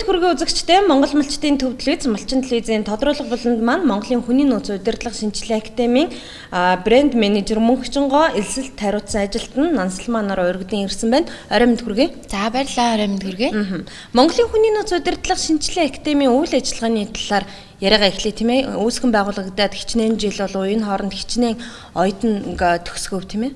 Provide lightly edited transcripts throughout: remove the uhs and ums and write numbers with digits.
мэд хүргээ үзэгчтэй Монгол малчдын төв телевиз, малчин телевизийн тодруулга болонд маань Монголын хүний нөөц удирдлага шинжилгээ академийн брэнд менежер Мөнхчингоо элсэлт хариуцсан ажилтан Нансалманаар урагдсан ирсэн байна. Орой мэд хүргэе. За баярлалаа, орой мэд хүргэе. Монголын хүний нөөц удирдлага шинжилгээ академийн үйл ажиллагааны талаар яриагаа эхлэе тийм ээ. Үүсгэн байгуулагдаад хичнээн жил болов энэ хооронд хичнээн оюутан төгсгөв тийм ээ.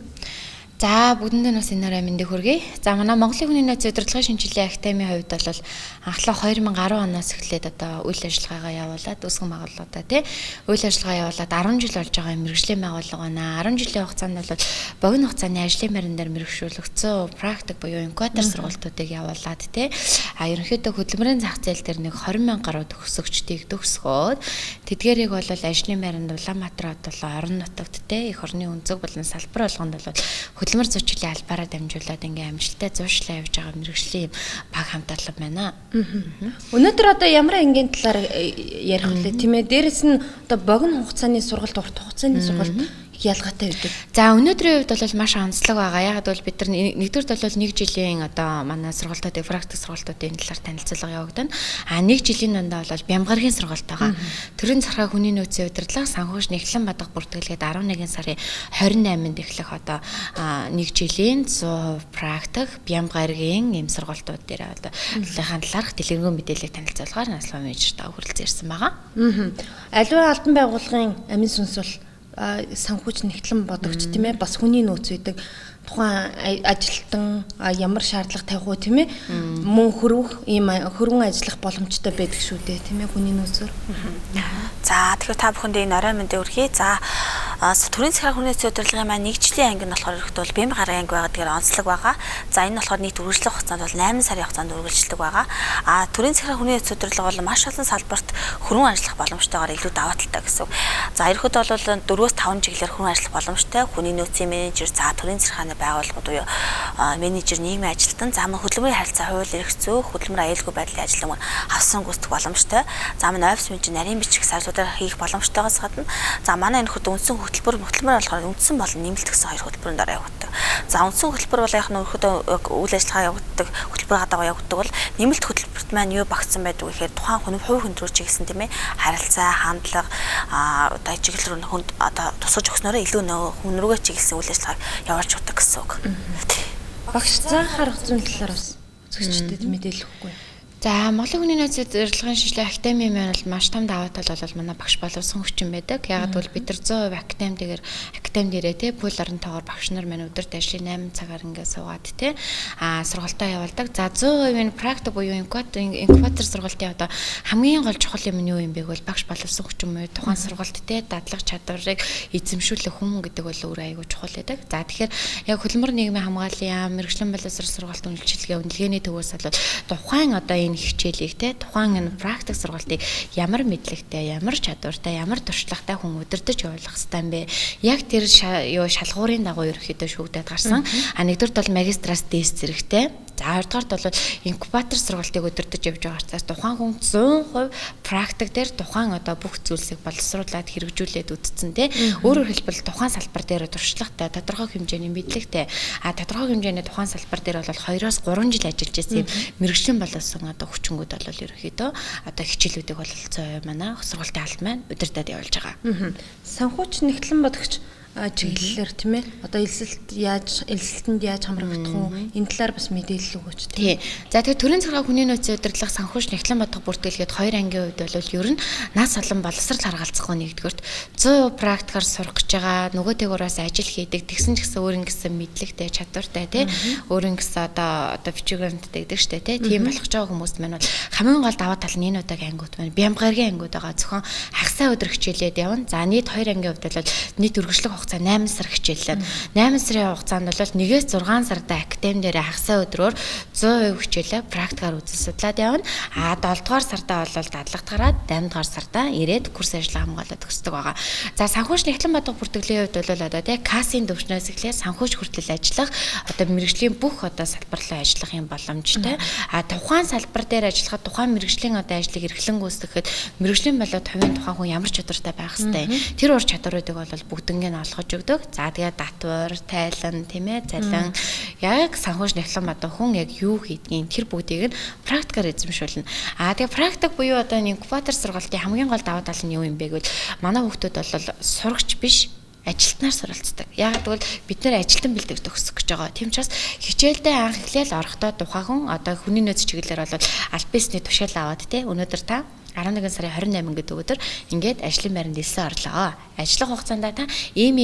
За бүгдэндээ бас энэ орой мэндийг хүргэе. За манай Монголын хүний нөөц удирдлагын шинжилгээ академийн хувьд бол анхлаа 2010 оноос эхлээд одоо үйл ажиллагаагаа явуулаад үүсгэн байгууллагуудаа тий үйл ажиллагаа явуулаад 10 жил болж байгаа мэргэжлийн байгууллага байна. 10 жилийн хугацаанд бол богино хугацааны ажлын байран дээр мэргэжүүлэгдсэн практик буюу инкубатор сургалтуудыг явуулаад тий ерөнхийдөө хөдөлмөрийн зах зээл дээр нэг 20,000 гаруй төгсөгчдийг төгсгөөд тэдгээрийг бол ажлын байранд Улаанбаатар хот орон нутагт тий их орны өнцөг болон салбар болгонд бол хөдөлмөр зүйчлийн албаараа дамжуулаад ингээм амжилттай зуршлаа явж байгаа мэргэжлийн баг хамтарлан байна. Өнөөдөр одоо ямар ангийн талаар ярих вэ тийм ээ? Дээрэс нь одоо богино хугацааны сургалт, урт хугацааны сургалт ялгаатай байдаг. За өнөөдрийн хувьд бол маш онцлог байгаа. Яг бол бид нар нэгдүгürt бол 1 жилийн одоо манай сургалтуудыг практик сургалтуудын талаар танилцуулга явагдана. А 1 жилийн дундаа бол Бямгаргийн сургалт байгаа. Төрийн захиргаа хүний нөөцийн удирдлага санхүүж Нэхлэн Бадга бүртгэлгээд 11 сарын 28-нд эхлэх одоо 1 жилийн 100% практик Бямгаргийн ийм сургалтууд дээр одоо алхахын талаарх дэлгэрэнгүй мэдээлэл танилцуулгаар наслан менежертэй хүрэлцэн ирсэн байгаа. Аливаа албан байгууллагын амин сүнс бол санхүүч Нэхлэн Бодогч тийм ээ бас хүний нөөц үүдэг тухайн ажилтан ямар шаардлага тавих уу тийм ээ мөн хөрвөн ажиллах боломжтой байдаг шүү дээ тийм ээ хүний нөөцөөр. За тэгэхээр та бүхэнд энэ орой мэндийг хүргэе. За төрийн захиргаа хүний нөөцийн удирдлагын маань 1 жилийн анги нь болохоор ирэхдээ Бямгаргийн анги байгаа гэдгээр онцлог байгаа. За энэ нь болохоор нийт үргэлжлэх хугацаанд бол 8 сарын хугацаанд үргэлжилдэг байгаа. Төрийн захиргаа хүний нөөцийн удирдлага бол маш олон салбарт хөрвөн ажиллах боломжтойгоор илүү даваа талтай гэсэн. За ерөөхдөө бол 4-5 чиглэлээр хөрвөн ажиллах боломжтой хүний нөөцийн менежер, за төрийн захиргааны байгууллагууд буюу менежер, нийгмийн ажилтан, за мөн хөдөлмөрийн харилцаа, хууль эрх зүй, хөдөлмөр аюулгүй байдлын ажиллам хавсан гүйцэтгэх боломжтой. За мөн офис менежер, нарийн бичих сарлуудаар хийх боломжтойгоос гадна за манай энэ үндсэн хөтөлбөр болохоор үндсэн болон нэмэлт гэсэн хоёр хөтөлбөрөнд ороо явагддаг. За үндсэн хөтөлбөр бол яг нь өөрөхдөө үйл ажиллагаа явагддаг, хөтөлбөр гадаагаа явагддаг бол нэмэлт хөтөлбөрт маань юу багтсан байдаг вэ гэхээр тухайн хүний хувь хүнд рүү чиглэсэн тийм ээ харилцаа, хандлага одоо чиглэл рүү одоо тусгаж өгснөөрөө илүү нөө хүн рүүгээ чиглэсэн үйл ажиллагааг явуулж өгдөг гэсэн үг. Багш заан харах зүйн талаар бас зөвчтэй мэдээлэл өгөхгүй. За Монголын хүний нөөцийн удирдлагын шинжилгээ академийн маань бол маш том даваа тал бол манай багш боловсон хүчин байдаг. Яг бол бид нар 100% академи дээрээ тий пул орнтойгоор багш нар маань өдөрт ажлын 8 цагаар ингээд суугаад тий сургалтаа явуулдаг. За 100% энэ практик буюу инкубатор сургалтын одоо хамгийн гол чухал юм нь юу юм бэ гэвэл багш боловсон хүчин буюу тухайн сургалт тий дадлах чадварыг эзэмшүүлэх хүн гэдэг бол өөр аягүй чухал байдаг. За тэгэхээр яг хөдөлмөр нийгмийн хамгааллын яам, мэрэгчлэн боловсрол сургалт үйлчилгээ үнэлгээний төвөөс бол тухайн одоо хичээлийг те тухайн энэ практик сургалтыг ямар мэдлэгтэй, ямар чадвартай, ямар туршлагатай хүн удирдах явуулах хэрэгтэй юм бэ? Яг тэр шалгуурын дагуу ерөөхдөө шүүгдээд гарсан. Нэгдүгürt бол магистраас дээс зэрэгтэй. За хоёрдугаарт бол инкубатор сургалтыг удирдах явж байгаа учраас тухайн хүн 100% практик дээр тухайн одоо бүх зүйлсийг боловсруулад хэрэгжүүлээд үтцэн те. Өөрөөр хэлбэл тухайн салбар дээр туршлагатай, тодорхой хэмжээний мэдлэгтэй, тодорхой хэмжээний тухайн салбар дээр бол 2-3 жил ажиллаж байсан мэрэгчлэн боловсон одоо хүчингүүд бол ерөөхдөө одоо хичээлүүдийг бол 100% манай сургалтын албан маань удирдах явуулж байгаа. Санхүүч Нэхлэн Бодогч чиглэлээр тийм ээ одоо элсэлтэнд яаж хамрагдах уу энэ талаар бас мэдээлэл өгөөч тий. За тэгээ төрийн захиргаа хүний нөөцийн удирдлага санхүүж Нэхлэн Бадга бүртгэлгээд 2 ангийн хувьд бол ер нь нас олон боловсрал харгалзахгүй нэгдүгürt 100% практикаар сурах гэж байгаа нөгөөтэйгөөс ажил хийдэг тэгсэн ч гэсэн өөр ингэсэн мэдлэгтэй чадвартай тий өөр ингэсэн одоо бичигэнтэй гэдэг штэ тий тийм болох ч байгаа хүмүүст маань бол хамгийн гол даваа тал нь энэ удаагийн ангиуд маань Бямгаргийн ангиуд байгаа зөвхөн хагасаа өдөр хичээлээд явна. За нийт 2 ангийн хувьд бол нийт үргэлжлэх хугацаа 8 сар хичээллээ. 8 сарын хугацаанд бол 1-6 сарда академи дээр хагасаа өдрөөр 100% хичээлээ практикаар үзэл судлаад явна. 7 дугаар сарда бол дадлагт гараад 8 дугаар сарда ирээд курс ажиллагаа хамгаалаад төгсдөг байгаа. За санхүүч Нэхлэн Бадга бүртгэлийн хувьд бол одоо тий касын төвчнөөс эхлээд санхүүч хүртэл ажиллах одоо мэрэгжлийн бүх одоо салбарлаа ажиллах юм боломжтой. Тухайн салбар дээр ажиллахад тухайн мэрэгжлийн одоо ажлыг эрхлэн гүйцэтгэхэд мэрэгжлийн болоод хувийн тухайн хүн ямар чадвартай байх хэвтэй. Тэр ур чадваруудыг бол бүгднгийн болгож өгдөг. За тэгээд татвар, тайлан, тийм ээ, цалин яг санхүүж нэхлэн одоо хүн яг юу хийдгийг тэр бүгдийг нь практикаар эзэмшүүлнэ. Тэгээд практик буюу одоо инкубатор сургалтын хамгийн гол давуу тал нь юу юм бэ гэвэл манай хүүхдүүд бол сурагч биш ажилтнаар суралцдаг. Яг тэгвэл бид нэр ажилтан бэлдэх төгсөх гэж байгаа. Тийм учраас хичээлдээ анх эхлээл орохдоо тухайн хүн одоо хүний нөөц чиглэлээр бол аль бисний тушаал аваад тий өнөөдөр та 11 сарын 28 гэдэг өдөр ингээд ажлын байранд элсэн орлоо. Ажиллах хугацаанд та ийм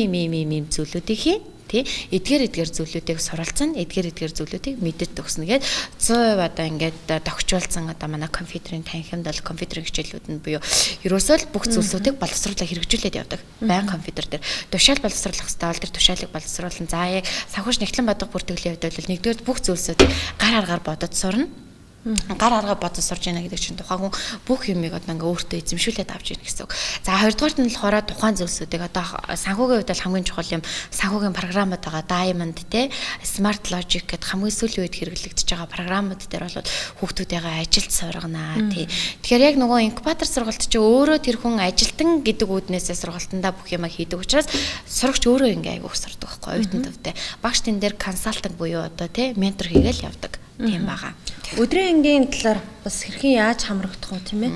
зүйлүүдийг хий. Тий эдгээр зүйлүүдийг суралцсан, эдгээр зүйлүүдийг мэддэг төгснө гээд 100% одоо ингээд тохижуулсан одоо манай компьютерийн танхимд бол компьютерийн хичээлүүд нь буюу ерөөсөө л бүх зүйлсүүдийг боловсруулах хэрэгжүүлээд явдаг. Баян компьютер дээр тушаал боловсруулах хэрэгтэй бол тэр тушаалыг боловсруулсан. За яг санхүүж нэхлэн бодог бүртгэлийн хувьд бол нэгдүгээр бүх зүйлсүүдийг гар аргаар бодож сурна. Гар аргаа бодож сурж яана гэдэг чинь тухайн хүн бүх юмыг одоо ингээ өөртөө эзэмшүүлээд авч ийн гэсэн үг. За хоёрдугаарт нь болохоор тухайн зүйлсүүдийг одоо санхүүгийн хувьд бол хамгийн чухал юм санхүүгийн програмууд байгаа Diamond те Smart Logic гэдэг хамгийн сүүлийн үед хэрэглэгдэж байгаа програмууд дээр бол хүүхдүүдтэйгээ ажилд сургана тий. Тэгэхээр яг нөгөө инкубатор сургалт чинь өөрөө тэр хүн ажилтан гэдэг үүднээсээ сургалтандаа бүх юмаа хийдэг учраас сурагч өөрөө ингээ айгуух сурдаг байхгүй оюутан төвтэй. Багш тэн дээр консалтинг буюу одоо тий ментор хийгээл явдаг. Тийм байгаа. Өдрийн ангийн талаар бас хэрхэн яаж хамрагдах вэ тийм ээ?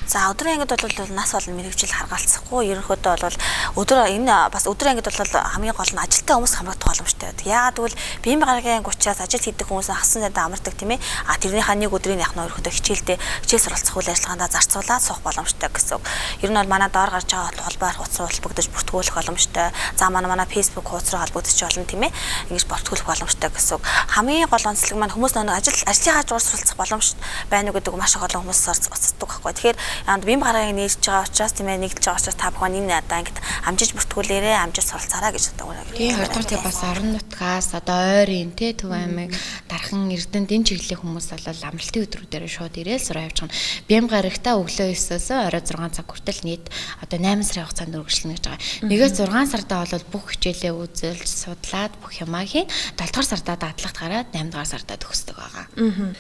За өдрийн ангид бол нас болон мэрэгжил харгаалцахгүй. Ерөнхийдөө бол өдрийн ангид бол хамгийн гол нь ажилтаа хүмүүс хамрагдах боломжтой байдаг. Яагаад гэвэл биеийн гарагийн гучраас ажил хийдэг хүмүүс хасан сайдаа амардаг тийм ээ. Тэрнийхээ нэг өдрийн яхна ерөнхийдөө хичээл суралцах үйл ажиллагаанд зарцуулаад суух боломжтой гэсэн үг. Ер нь бол манай доор гарч байгаа холбоор хуудас холбогдож бүртгүүлэх боломжтой. За манай Facebook хуудас руу холбогдож болно тийм ээ. Ингэж бүртгүүлэх боломжтой гэсэн үг. Хамгийн гол онцлог маань хүмүүс нэг ажлынхаа зур суралцах боломж байна уу гэдэг маш их олон хүмүүс уцдаг байхгүй. Тэгэхээр бим гарагийн нийлж байгаа учраас тийм ээ нийлж байгаа учраас та бүхэн энэ надаа ингэж амжиж бүртгүүлээрээ амжиж суралцаараа гэж одоо өгнө. Тийм хоёрдугаар тийм бас орон нутгаас одоо ойрын тий Төв аймаг дархан Эрдэнэт энэ чиглэлийн хүмүүс бол амралтын өдрүүдээр шууд ирээл сураа явж байгаа. Бим гарагтаа өглөө 9-оос орой 6 цаг хүртэл нийт одоо 8 сарын хугацаанд үргэлжлэнэ гэж байгаа. Нэгээс 6 сардаа бол бүх хичээлээ үзэлж судлаад бүх юмаа хийн 7 дугаар сардаа дадлагт гараад 8 дугаар сардаа төгсдөг байгаа.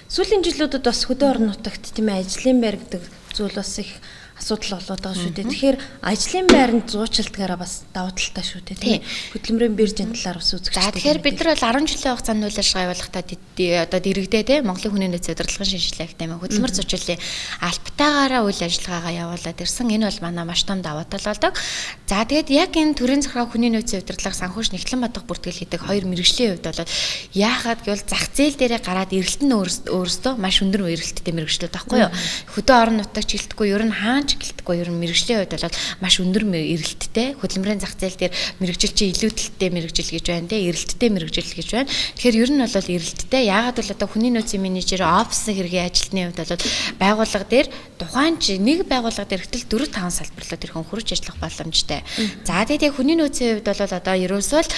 Сүүлийн жилүүдэд бас хөдөө орон нутагт тийм ээ ажлын байр гэдэг зүйл бас их асуудал болоод байгаа шүү дээ. Тэгэхээр ажлын байранд зуучилдгаараа бас давуу талтай шүү дээ. Тийм. Хөдөлмөрийн биржийн талаар бас үзэгч. За тэгэхээр бид нар бол 10 жилийн хугацаанд үйл ажиллагаа явуулахдаа одоо дэрэгдээ тийм Монголын хүний нөөц удирдлагын шинжилгээ академи хөдөлмөр зуучилын албатаагаараа үйл ажиллагаагаа явуулаад ирсэн. Энэ бол манай маш том давуу тал болдог. За тэгээд яг энэ төрийн захиргаа хүний нөөцийн удирдлага санхүүж нэхлэн бодох бүртгэл хийдэг хоёр мэргэжлийн хувьд бол яахад гэвэл зах зээл дээрээ гараад эрэлт нь өөрөөсөө маш өндөр эрэлттэй мэргэжлүүд байхгүй юу? Хөдөө орон нутагт жилтгүй ер нь хаанч гэлтгүй ер нь мэргэжлийн хувьд бол маш өндөр эрэлттэй хөдөлмөрийн зах зээл дээр мэргэжил чи илүүдэлтэй мэргэжил гэж байна те эрэлттэй мэргэжил гэж байна. Тэгэхээр ер нь бол эрэлттэй яагаад бол одоо хүний нөөцийн менежер офисын хэргийн ажилтны хувьд бол байгууллага дээр тухайн чи нэг байгууллага дээр хэтэл 4-5 салбарлаад тэр хүн хурж ажиллах боломжтой. За тэгээд яг хүний нөөцийн хувьд бол одоо ерөөсөө л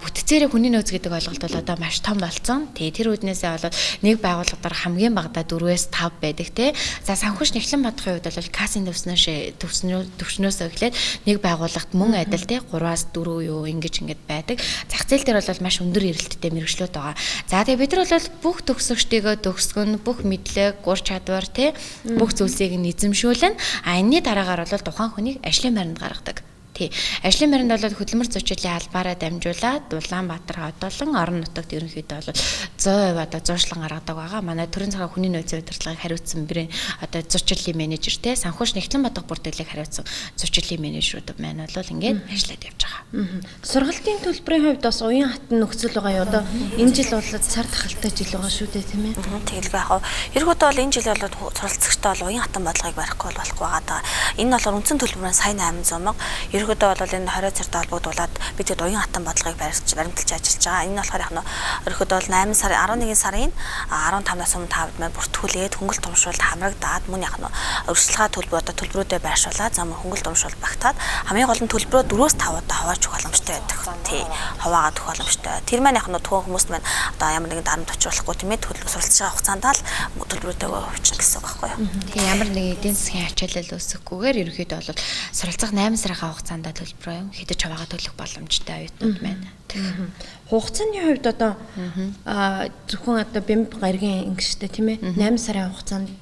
бүтцээрээ хүний нөөц гэдэг ойлголт бол одоо маш том болсон. Тэр үднээсээ бол нэг байгууллага дараа хамгийн багадаа 4-5 байдаг те. За санхүүж нэхлэн бодохын хувьд бол касын төвчнөөс эхлээд нэг байгууллагт мөн адил те 3-аас 4 юу ингэж байдаг. Зах зээл дээр бол маш өндөр эрэлттэй мэргэжлүүд байгаа. За тэгээд бид нар бол бүх төгсөгчдийгөө төгсгөн бүх мэдлэг, ур чадвар те бүх зүйлсийг нь эзэмшүүлнэ. Энэний дараагаар бол тухайн хүнийг ажлын байранд гаргадаг. Тий. Ажлын байранд бол хөдөлмөр зуучилын албаараа дамжуулаад Улаанбаатар хотолон орон нутагт ерөнхийдөө бол 100% одоо зуршлан гаргадаг байгаа. Манай төрийн цагаан хүний нөөцийн удирдлагыг хариуцсан бэрийн одоо зуучилын менежер те санхүүж нэхлэн бодох бүртгэлийг хариуцсан зуучилын менежерүүд маань бол ингээд ажиллаад явж байгаа. Сургалтын төлбөрийн хувьд бас уян хатан нөхцөл байгаа юу? Одоо энэ жил бол цар тахалтай жил байгаа шүү дээ тийм ээ. Тэгэлгүй яг. Ерөнхийдөө бол энэ жил бол суралцагчтай бол уян хатан бодлогыг барихгүй болохгүй байгаа. Энэ бол үндсэн төлбөрөөс сая 800 мянга. Ерөнхийдөө бол энэ 20 цартай холбогдуулаад бид хэд уян хатан бодлогыг баримталж ажиллаж байгаа. Энэ болохоор яг нь ерөнхийдөө бол 8 сарын 11 сарын 15-наас өмнө 5-д маань бүртгүүлээд хөнгөлт томшуулалт хамрагдаад мөн яг нь өрсөлдөгчийн төлбөр одоо төлбөрүүдээ байршуулаад зам хөнгөлт томшуулалт багтаад хамгийн гол нь төлбөрөө 4-5 удаа хувааж өгөх боломжтой байдаг. Тий. Хуваагаад өгөх боломжтой. Тэр маань яг нь тухайн хүмүүст маань одоо ямар нэгэн дарамт учруулахгүй тийм ээ төлбөр суралцж байгаа хугацаанд л төлбөрүүдээ хувьчихна гэсэн үг байхгүй юу? Тий. Ямар нэгэн эдийн засгийн ачаалал үүсэхгүйгээр ерөнхийдөө бол суралцах 8 сарын хугацаанд төлбөрөө хэдэж хуваагаад төлөх боломжтой оюутнууд байна. Хугацааны хувьд одоо зөвхөн одоо бэмб гаргийн ингэжтэй тийм ээ 8 сарын хугацаанд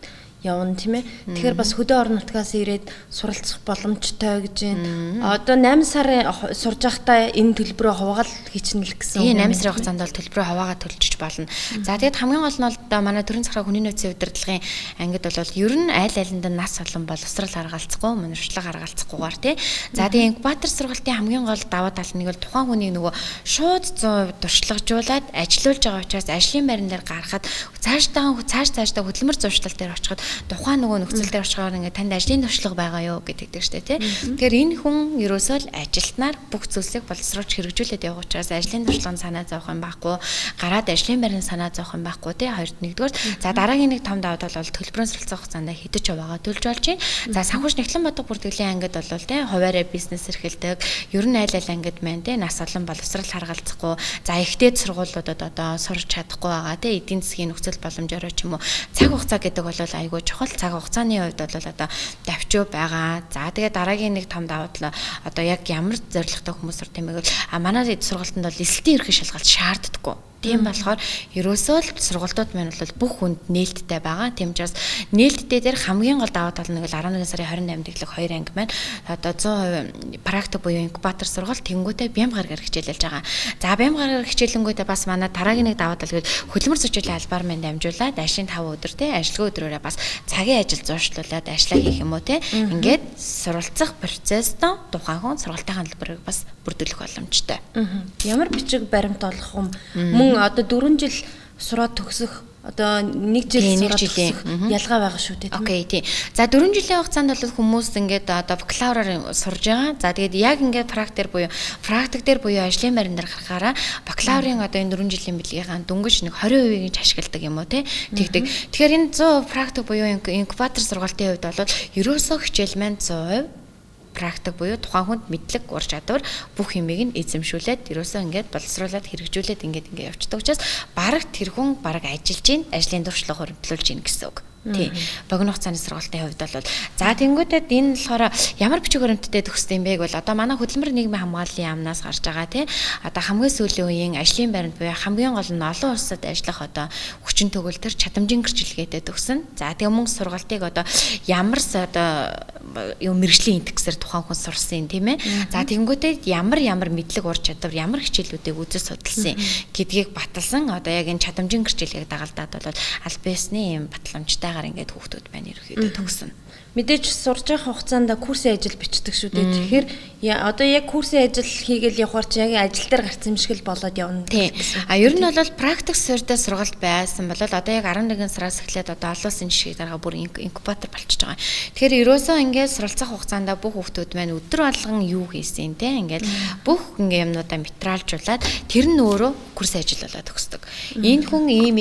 явна тийм ээ. Тэгэхээр бас хөдөө орон нутгаас ирээд суралцах боломжтой гэж байна. Одоо 8 сар сурж байхдаа энэ төлбөрөө хуваагаад хийчихнэ л гэсэн. Тийм 8 сарын хугацаанд бол төлбөрөө хуваагаад төлчих болно. За тэгээд хамгийн гол нь бол манай төрийн захиргаа хүний нөөцийн удирдлагын ангид бол ер нь аль алинд нь нас олон боловсрал харгалцахгүй, мөнөрчлөг харгалцахгүйгээр тий. За тэгээд инкубатор сургалтын хамгийн гол даваа тал нь бол тухайн хүнийг нөгөө шууд 100% туршлагажуулаад ажилуулж байгаа учраас ажлын байран дээр гарахад цаашдаа хөдөлмөр зуршлал дээр очиход тухайн нөгөө нөхцөл дээр очихоор ингээд танд ажлын туршлага байгаа юу гэдэг штэ тий. Тэгэхээр энэ хүн ерөөсөө л ажилтнаар бүх зүйлсийг боловсруулж хэрэгжүүлээд явах учраас ажлын туршлагын санаа зовох юм байхгүй, гараад ажлын байрны санаа зовох юм байхгүй тий. Хоёрт нэгдүгээр. За дараагийн нэг том даваа тал бол төлбөрийн суралцах хугацаанд хэдэж хуваагаа төлж болж байна. За санхүүж Нэгтлэн бодог бүртгэлийн ангид бол тий хуваарь бизнес эрхэлдэг. Ер нь аль ангид маань тий нас олон боловсрал харгалзахгүй. За ихтэй сургуулиудад одоо сурч чадахгүй байгаа тий эдийн засгийн нөхцөл боломжоор ч юм уу цаг хугацаа гэдэг бол айгүй чухал. Цаг хугацааны хувьд бол одоо давчуу байгаа. За тэгээд дараагийн нэг том даваа тал одоо яг ямар зорилготой хүмүүс сур тэмээгэл манай сургалтанд бол эсэлтийн ерхий шалгалт шаарддаггүй. Тийм болохоор ерөөсөө л сургалтууд маань бол бүх хүнд нээлттэй байгаа. Тийм учраас нээлттэй дээр хамгийн гол даваа тал нь 11 сарын 28-нд эхлэх 2 анги маань одоо 100% практик буюу инкубатор сургалт тэнгуүтэй бям гаргаар хичээлэлж байгаа. За бям гаргаар хичээлэнгүүтээ бас манай дараагийн нэг даваа тал гэвэл хөдөлмөр зохиолын албаар маань дамжуулаад ажлын 5 өдөр те ажилгүй өдрөөрөө бас цагийн ажил зуршлуулад ажиллаа хийх юм уу те. Ингээд суралцах процесстоо тухайн хүн сургалтынхаа төлбөрийг бас бүрдүүлэх боломжтой. Ямар бичиг баримт олох юм? Мөн одоо 4 жил сураад төгсөх одоо 1 жил сураад төгсөх ялгаа байгаа шүү дээ. Окей тий. За 4 жилийн хугацаанд бол хүмүүс ингээд одоо бакалавраар сурж байгаа. За тэгээд яг ингээд практик дээр буюу ажлын байран дээр гарахаараа бакалаврын одоо энэ 4 жилийн билгийнхаа дөнгөж нэг 20%-ийг ч ашигладаг юм уу тий. Тэгдэг. Тэгэхээр энэ 100% практик буюу инкубатор сургалтын хувьд бол ерөөсөө хичээл маань 100% практик буюу тухайн хүнд мэдлэг ур чадвар бүх юмыг нь эзэмшүүлээд ерөөсөө ингээд боловсруулад хэрэгжүүлээд ингээд явчихдаг учраас бараг тэр хүн бараг ажиллаж гин ажлын туршлага хөрвүүлж гин гэсэн үг. Тий. Богино хугацааны сургалтын хувьд бол за тэнгүүтээ энэ болохоор ямар бичиг баримттай төгссөн юм бэ гэвэл одоо манай хөдөлмөр нийгмийн хамгааллын яамнаас гарч байгаа тий. Одоо хамгийн сүүлийн үеийн ажлын байранд буюу хамгийн гол нь олон улсад ажиллах одоо хүчин төгөл төр чадамжийн гэрчлэгээтэй төгсөн. За тэгээ мөн сургалтыг одоо ямар одоо юу мэрэгжлийн интексээр тухайн хүн сурсан юм тийм ээ. За тэнгүүтээ ямар мэдлэг ур чадвар ямар хичээлүүдийг үзэж судалсан гэдгийг баталсан одоо яг энэ чадамжийн гэрчлэгийг дагалдаад бол аль биесний юм батламжтай ингээд хүүхдүүд байна ерөөхдөө төгсөн. Мэдээж сурж байгаа хугацаанд курсын ажил бичдэг шүү дээ. Тэгэхээр одоо яг курсын ажил хийгээл явахаар чи яг ажил дээр гарсан юм шиг л болоод явна. Тийм. Ер нь бол практик суурьтай сургалт байсан бол одоо яг 11 сараас эхлээд одоо олон улсын жишгийг дараа бүр инкубатор болчихж байгаа. Тэгэхээр ерөөсөө ингээд суралцах хугацаанд бүх хүүхдүүд маань өдөр болгон юу хийсэн те ингээд бүх ингээд юмнуудаа материалжуулаад тэр нь өөрөө курсын ажил болоод төгсдөг. Энэ хүн ийм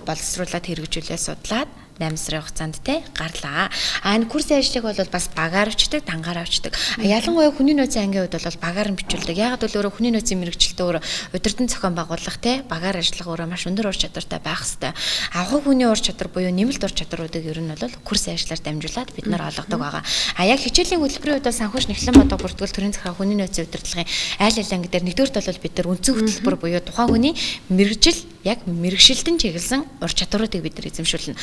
боловсруулаад хэрэгжүүлээ судлаад 8 сарын хугацаанд те гарлаа. Энэ курсын ажлыг бол бас багаар өчтдөг, дангаар авчдаг. Ялангуяа хүний нөөцийн ангийн хувьд бол багаар нь бичүүлдэг. Ягаад бол өөрөө хүний нөөцийн мэрэгчлэлтэй өөрөө удирдан зохион байгуулах те багаар ажиллах өөрөө маш өндөр ур чадвартай байх хэвээр. Авах хүний ур чадвар буюу нэмэлт ур чадруудыг ер нь бол курсын ажлаар дамжуулаад бид нар олгодог байгаа. Яг хичээлийн хөтөлбөрийн хувьд санхүүж Нэгтлэн бодог бүртгэл төрийн захиргаа хүний нөөцийн удирдлагын айл анги дээр нэгдүгээрт бол бид нар үндсэн хөтөлбөр буюу тухайн хүний мэрэгжил яг мэрэгшилтэн чиглэсэн ур чадваруудыг бид нар эзэмшүүлнэ.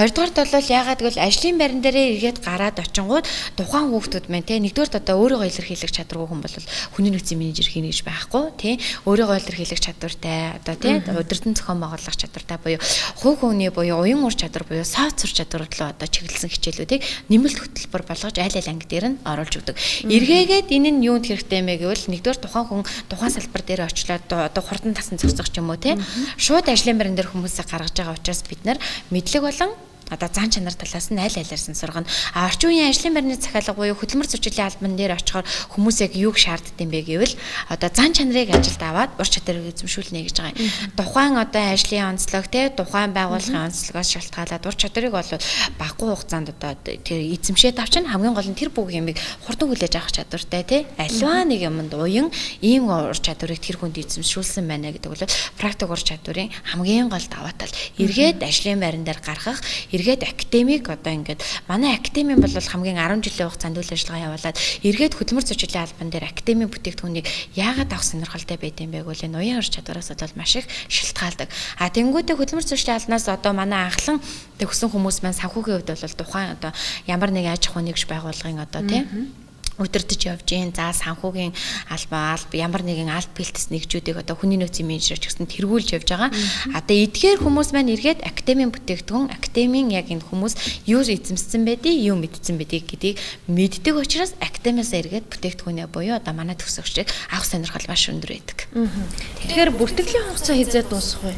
Хоёрдугаарт бол яагаад гэвэл ажлын байран дээрээ ирээд гараад очингууд тухайн хүүхдүүд маань те нэгдүгээрт одоо өөрийгөө илэрхийлэх чадваргүй хүн бол хүний нөөцийн менежер хийнэ гэж байхгүй те өөрийгөө илэрхийлэх чадвартай одоо те удирдан зохион байгуулах чадвартай буюу хувь хүний буюу уян ур чадвар буюу софт ур чадвар руу одоо чиглэсэн хичээлүүдийг нэмэлт хөтөлбөр болгож аль анги дээр нь оруулж өгдөг. Эргээгээд энэ нь юунд хэрэгтэй юм бэ гэвэл нэгдүгээр тухайн хүн тухайн салбар дээр очлоод одоо хурдан тасан зогсох ч юм уу те шууд ажлын байран дээр хүмүүсийг гаргаж байгаа учраас бид нар мэдлэг болон одоо зан чанар талаас нь аль алиарсан сургана. Орчин үеийн ажлын байрны захиалга буюу хөдөлмөр зөрчилийн албан дээр очихоор хүмүүс яг юуг шаарддаг юм бэ гэвэл одоо зан чанарыг ажилд аваад ур чадварыг эзэмшүүлнэ гэж байгаа юм. Тухайн одоо ажлын онцлог те тухайн байгууллагын онцлогоос шалтгаалаад ур чадварыг бол багагүй хугацаанд одоо тэр эзэмшээд авчин хамгийн гол нь тэр бүх юмыг хурдан хүлээж авах чадвартай те аливаа нэг юмд уян ийм ур чадварыг тэр хүнд эзэмшүүлсэн байна гэдэг бол практик ур чадварын хамгийн гол даваа тал. Эргээд ажлын байран дээр гаргах эргээд академик одоо ингээд манай академийн бол хамгийн 10 жилийн хугацаанд үйл ажиллагаа явуулаад эргээд хөдөлмөр зүйчлийн албан дээр академийн бүтээгдэхүүнийг яагаад авах сонирхолтой байд юм бэ гэвэл энэ уян ур чадвараас бол маш их шалтгаалдаг. Тэнгүүтээ хөдөлмөр зүйчлийн албанаас одоо манай анхлан төгссөн хүмүүс маань санхүүгийн хувьд бол тухайн одоо ямар нэг аж ахуйн нэгж байгууллагын одоо тийм удирдах явж гин за санхүүгийн албан ямар нэгэн алт бэлтгэс нэгжүүдийг одоо хүний нөөцийн менежер ч гэсэн тэргүүлж явж байгаа. Одоо эдгээр хүмүүс маань эргээд академийн бүтээгдэхүүн академийн яг энэ хүмүүс юу эзэмссэн байдгийг юу мэдсэн байдгийг гэдгийг мэддэг учраас академиас эргээд бүтээгдэхүүнээ буюу одоо манай төгсөгчийг авах сонирхол маш өндөр байдаг. Тэгэхээр бүртгэлийн хугацаа хязгаар дуусах вэ?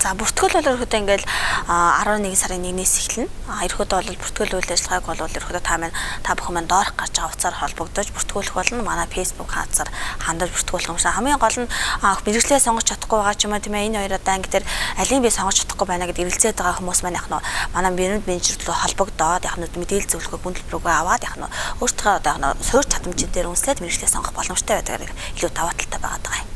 За бүртгэл бол ерөөхдөө ингээл 11 сарын 1-ээс эхэлнэ. Ерөөхдөө бол бүртгэл үйл ажиллагааг бол ерөөхдөө та бүхэн маань доорх гарч байгаа утсаар холбогдож бүртгүүлэх болно. Манай Facebook хуудасаар хандаж бүртгүүлэх юм шиг. Хамгийн гол нь мэрэгчлээ сонгож чадахгүй байгаа ч юм уу тийм ээ энэ хоёр одоо анги дээр алийг би сонгож чадахгүй байна гэдээ эргэлзээд байгаа хүмүүс маань яг нь манай брэнд менежерлөө холбогдоод яг нь мэдээлэл зөвлөгөө бүндлэл рүүгээ аваад яг нь өөртөө одоо яг нь суурь чадамжийн дээр үнслээд мэрэгчлээ сонгох боломжтой байдаг илүү даваа талтай байгаа даа.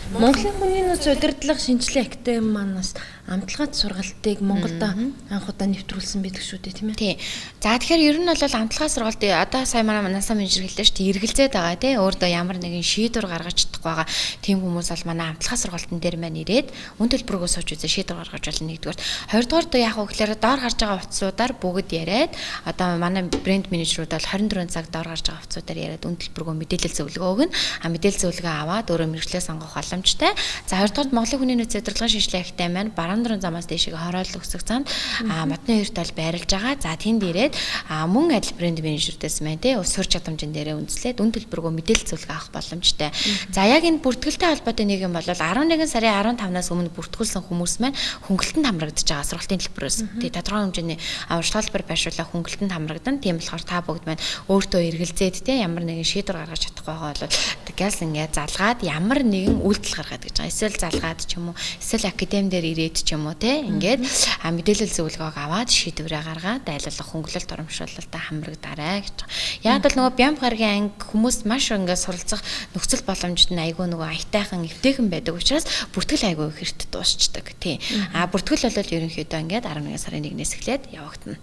Монголын хүний нөөц удирдлага шинжилгээ академи манаас амтлагаат сургалтыг Монголд анх удаа нэвтрүүлсэн байдаг шүү дээ тийм ээ. Тий. За тэгэхээр ер нь бол амтлагаа сургалт одоо сая манасаа менежер хэллээ шүү дээ эргэлзээд байгаа тий. Өөртөө ямар нэгэн шийдвэр гаргаж чадахгүй байгаа тийм хүмүүс бол манай амтлагаа сургалтын дээр маань ирээд үн төлбөргөө сууж үзээ шийдвэр гаргаж болно нэгдүгээр. Хоёрдугаар яг хөө гэхээр доор гарч байгаа утсуудаар бүгд яриад одоо манай брэнд менежерүүд бол 24 цаг доор гарч байгаа утсуудаар яриад үн төлбөргөө мэдээлэл зөвлөгөө өгнө. Мэдээлэл зөвлөгөө аваад өөрөө мэрэгчлээ сонгох боломжтой. За хоёрдугаар Монголын хүний нөөц удирдлагын шинжилгээ академи маань баруун дөрөн замаас дэшег хороол өсөх цаанд модны хоёрт бол байрлаж байгаа. За тэнд ирээд мөн адил брэнд менежердээс мэн тий суурь чадамжин дээрээ үндэслээд үн төлбөргөө мэдээлэл зөвлөгөө авах боломжтой. За яг энэ бүртгэлтэй холбоотой нэг юм бол 11 сарын 15-наас өмнө бүртгүүлсэн хүмүүс маань хөнгөлтөнд хамрагдаж байгаа сургалтын төлбөрөөс. Тий тодорхой хэмжээний аварчлалбар байршуулах хөнгөлтөнд хамрагдан. Тийм болохоор та бүгд маань өөртөө эргэлзээд тий ямар нэгэн шийдвэр гаргаж чадахгүй байгаа бол тэгээс ингээд залгаад ямар нэгэн үйлдэл гаргаад гэж байгаа. Эсвэл залгаад ч юм уу эсвэл академи дээр ирээд ч юм уу те ингээд мэдээлэл зөвлөгөөг аваад шийдвэрээ гаргаад айлуулах хөнгөлөлт урамшуулалтаа хамрагдаарай гэж. Яг л нөгөө бямб гаргийн анги хүмүүс маш ингээд суралцах нөхцөл боломжид нь айгүй нөгөө аятайхан эвтэйхэн байдаг учраас бүртгэл айгүй хэрт дуусчдаг тий. Бүртгэл бол ерөнхийдөө ингээд 11 сарын 1-ээс эхлээд явагдана.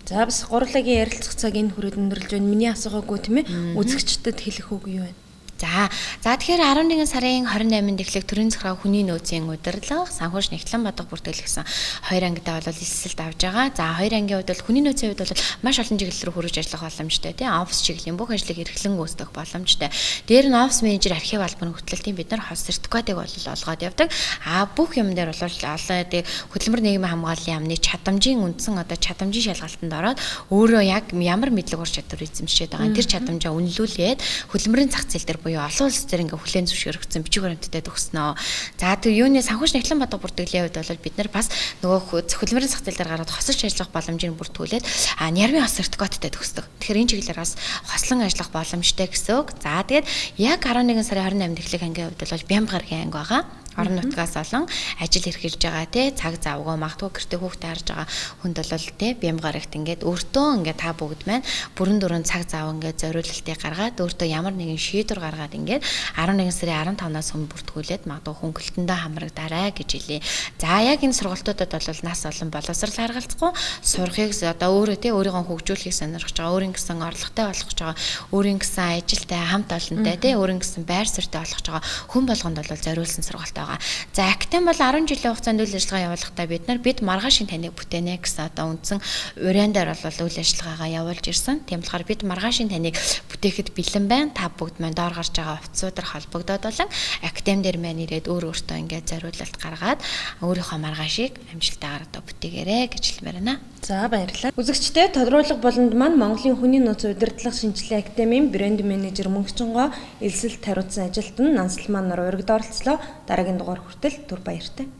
За бас гурлагийн ярилцах цаг энэ хүрээд өндөрлж байна. Миний асуугаагүй тийм ээ. Үзэгчдэд хэлэх үг юу вэ? За тэгэхээр 11 сарын 28-нд эхлэх төрийн захиргаа хүний нөөцийн удирдлага санхүүш нэгтлэн бодог бүртгэл гэсэн хоёр ангидаа бол эсэлт авж байгаа. За хоёр ангийн хувьд бол хүний нөөцийн хувьд бол маш олон чиглэл рүү хөрөж ажиллах боломжтой тийм офис чиглэлийн бүх ажлыг эрхлэн гүйцэтгэх боломжтой. Дээр нь офис менежер архив албаны хөтлөлтийн бид нар хос сертификатыг бол олгоод явдаг. Бүх юм дээр бол олон хөдөлмөр нийгмийн хамгааллын яамны чадамжийн үндсэн одоо чадамжийн шалгалтанд ороод өөрөө яг ямар мэдлэг ур чадвар эзэмшиж байгаа. Тэр чадамжаа үнэлүүлээд хөдөлмөрийн зах зээл дээр буюу олон улс төр ингээ хүлээн зөвшөөрөгдсөн бичиг баримттай төгснөө. За тэг юуны санхүүш нэгтлэн бодог бүртгэлийн хувьд бол бид нар бас нөгөө хөдөлмөрийн зах зээл дээр гараад хосож ажиллах боломжийг бүртгүүлээд нярмын хос сертификаттай төгсдөг. Тэгэхээр энэ чиглэлээр бас хослон ажиллах боломжтой гэсэн үг. За тэгээд яг 11 сарын 28-нд эхлэх ангийн хувьд бол бямб гаргийн анги байгаа. Орон нутгаас олон ажил эрхэлж байгаа тий цаг завгүй магадгүй гэртээ хүүхдээ харж байгаа хүнд бол тий бям гарагт ингээд өөртөө ингээд та бүгд маань бүрэн дүрэн цаг зав ингээд зориулалтыг гаргаад өөртөө ямар нэгэн шийдвэр гаргаад ингээд 11 сарын 15-наас өмнө бүртгүүлээд магадгүй хөнгөлтөндөө хамрагдаарай гэж хэлье. За яг энэ сургалтуудад бол нас олон боловсрал харгалзахгүй сурахыг одоо өөрөө тий өөрийгөө хөгжүүлэхийг сонирхож байгаа, өөрийн гэсэн орлоготой болох гэж байгаа, өөрийн гэсэн ажилтай хамт олонтой тий өөрийн гэсэн байр суурьтай болох гэж байгаа хүн болгонд бол зориулсан сургалт. За академи бол 10 жилийн хугацаанд үйл ажиллагаа явуулахдаа бид маргаашийн таныг бүтээнэ гэсэн одоо үндсэн уриан дээр бол үйл ажиллагаагаа явуулж ирсэн. Тийм болохоор бид маргаашийн таныг бүтээхэд бэлэн байна. Та бүгд маань доор гарч байгаа утсуудаар холбогдоод болон академи дээр маань ирээд өөртөө ингээд зориулалт гаргаад өөрийнхөө маргаашийг амжилттайгаар одоо бүтээгээрэй гэж хэлмээр байна. За баярлалаа. Үзэгчдээ тодруулах болонд маань Монголын хүний нөөц удирдлага шинжилгээ академийн брэнд менежер Мөнхчингоо элсэлт хариуцсан ажилтан Нансалман нар урагд оролцлоо. Дараагийн дугаар хүртэл түр баяртай.